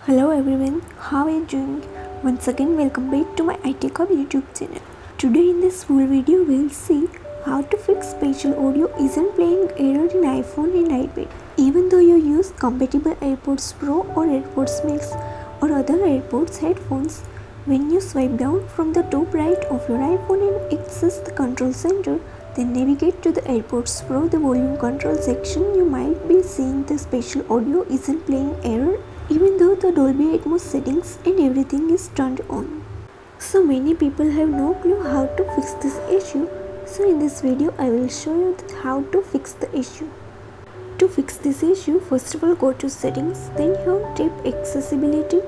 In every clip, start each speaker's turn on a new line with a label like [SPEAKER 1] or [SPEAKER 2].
[SPEAKER 1] Hello everyone, how are you doing? Once again welcome back to my iTechHub YouTube channel. Today in this full video we'll see how to fix spatial audio isn't playing error in iPhone and iPad. Even though you use compatible AirPods Pro or AirPods Max or other AirPods headphones, when you swipe down from the top right of your iPhone and access the control center, then navigate to the AirPods Pro, the volume control section, you might be seeing the spatial audio isn't playing error even though the Dolby Atmos settings and everything is turned on. So many people have no clue how to fix this issue. So in this video I will show you how to fix the issue. To fix this issue, first of all go to settings, then here tap accessibility.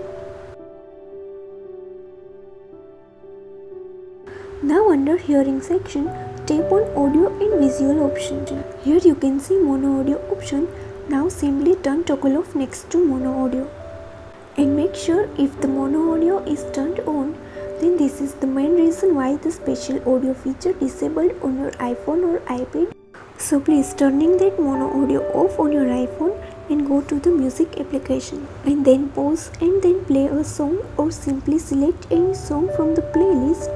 [SPEAKER 1] Now under hearing section, tap on audio and visual option. Here you can see mono audio option. Now simply turn toggle off next to mono audio. And make sure if the mono audio is turned on, then this is the main reason why the spatial audio feature disabled on your iPhone or iPad. So please turning that mono audio off on your iPhone and go to the music application. And then pause and then play a song or simply select any song from the playlist.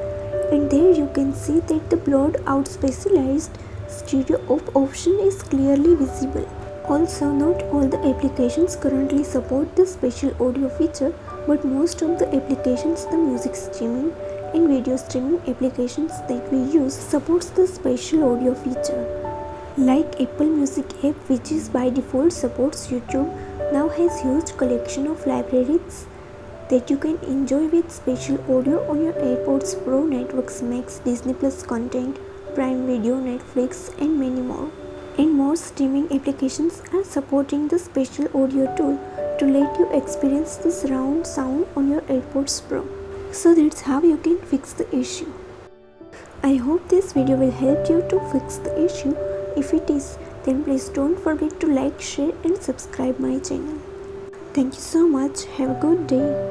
[SPEAKER 1] And there you can see that the blurred out specialized stereo option is clearly visible. Also, not all the applications currently support the spatial audio feature, but most of the applications, the music streaming and video streaming applications that we use supports the spatial audio feature. Like Apple Music app, which is by default supports YouTube, now has huge collection of libraries that you can enjoy with spatial audio on your AirPods Pro, Networks Max, Disney Plus content, Prime Video, Netflix and many more. And more streaming applications are supporting the spatial audio tool to let you experience the surround sound on your AirPods Pro. So that's how you can fix the issue. I hope this video will help you to fix the issue. If it is, then please don't forget to like, share and subscribe my channel. Thank you so much. Have a good day.